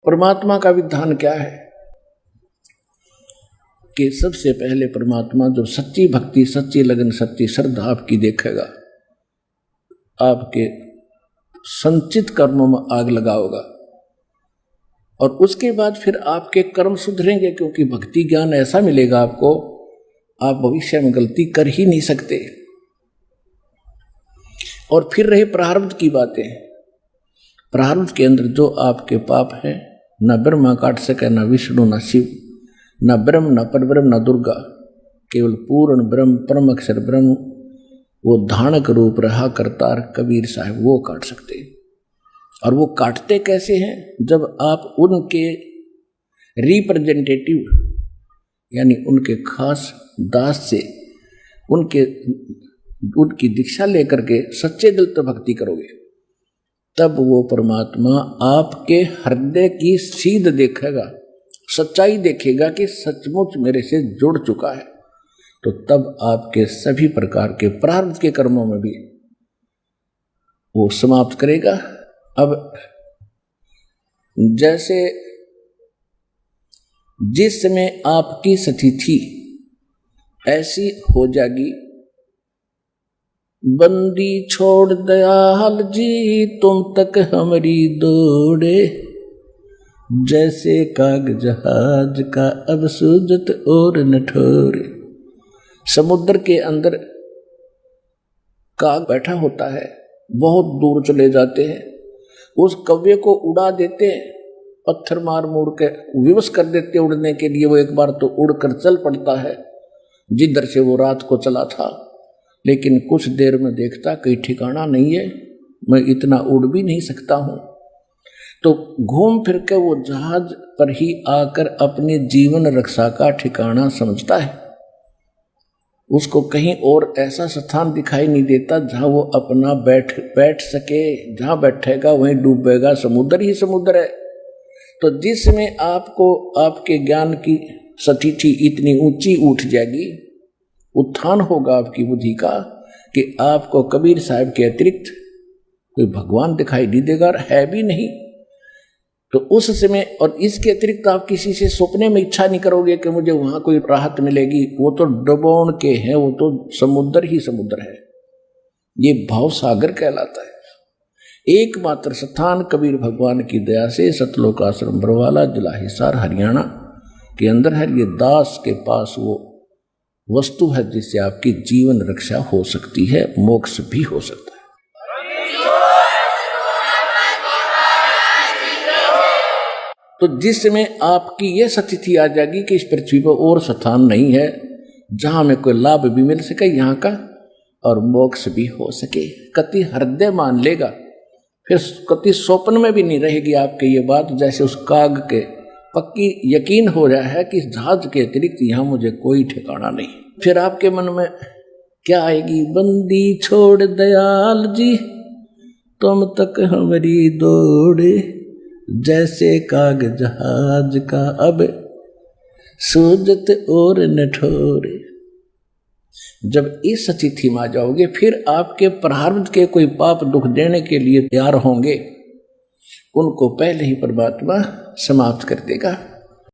परमात्मा का विधान क्या है कि सबसे पहले परमात्मा जो सच्ची भक्ति, सच्ची लगन, सच्ची श्रद्धा आपकी देखेगा, आपके संचित कर्मों में आग लगाओगा और उसके बाद फिर आपके कर्म सुधरेंगे, क्योंकि भक्ति ज्ञान ऐसा मिलेगा आपको, आप भविष्य में गलती कर ही नहीं सकते। और फिर रही प्रारब्ध की बातें। प्रारब्ध के अंदर जो आपके पाप है, न ब्रह्मा काट सके, न विष्णु, न शिव, न ब्रह्म, न परब्रह्म, न दुर्गा, केवल पूर्ण ब्रह्म, परम अक्षर ब्रह्म, वो धानक रूप रहा करतार कबीर साहब, वो काट सकते हैं। और वो काटते कैसे हैं? जब आप उनके रिप्रेजेंटेटिव यानी उनके खास दास से उनकी दीक्षा लेकर के सच्चे दिल से भक्ति करोगे, तब वो परमात्मा आपके हृदय की सीध देखेगा, सच्चाई देखेगा कि सचमुच मेरे से जुड़ चुका है। तो तब आपके सभी प्रकार के प्रारब्ध के कर्मों में भी वो समाप्त करेगा। अब जैसे जिस समय आपकी स्थिति ऐसी हो जाएगी, बंदी छोड़ दयाल जी तुम तक हमारी दौड़े, जैसे काग जहाज का अब सूजत और न ठोरे। समुद्र के अंदर काग बैठा होता है, बहुत दूर चले जाते हैं, उस कव्वे को उड़ा देते हैं, पत्थर मार मुड़ के विवश कर देते उड़ने के लिए। वो एक बार तो उड़कर चल पड़ता है जिधर से वो रात को चला था, लेकिन कुछ देर में देखता कहीं ठिकाना नहीं है, मैं इतना उड़ भी नहीं सकता हूं। तो घूम फिर के वो जहाज पर ही आकर अपने जीवन रक्षा का ठिकाना समझता है। उसको कहीं और ऐसा स्थान दिखाई नहीं देता जहां वो अपना बैठ सके। जहां बैठेगा वहीं डूबेगा, समुद्र ही समुद्र है। तो जिसमें आपको आपके ज्ञान की स्थिति इतनी ऊंची उठ जाएगी, उत्थान होगा आपकी बुद्धि का, कि आपको कबीर साहब के अतिरिक्त कोई भगवान दिखाई नहीं देगा, है भी नहीं। तो उस समय और इसके अतिरिक्त आप किसी से सपने में इच्छा नहीं करोगे कि मुझे वहां कोई राहत मिलेगी। वो तो डुबोन के हैं, वो तो समुद्र ही समुद्र है। ये भाव सागर कहलाता है। एकमात्र स्थान कबीर भगवान की दया से सतलोक आश्रम बरवाला, जिला हिसार, हरियाणा के अंदर है। ये दास के पास वो वस्तु है जिससे आपकी जीवन रक्षा हो सकती है, मोक्ष भी हो सकता है। तो जिस समय आपकी यह स्थिति आ जाएगी कि इस पृथ्वी पर और स्थान नहीं है जहां में कोई लाभ भी मिल सके यहाँ का, और मोक्ष भी हो सके, कति हृदय मान लेगा, फिर कति स्वप्न में भी नहीं रहेगी आपके ये बात। जैसे उस काग के पक्की यकीन हो रहा है कि जहाज के अतिरिक्त यहाँ मुझे कोई ठिकाना नहीं। फिर आपके मन में क्या आएगी? बंदी छोड़ दयाल जी तुम तक हमारी दौड़े, जैसे काग जहाज का अब सूजत और न ठोरे। जब इस स्थिति में आ जाओगे, फिर आपके प्रारब्ध के कोई पाप दुख देने के लिए तैयार होंगे, उनको पहले ही परमात्मा समाप्त कर देगा।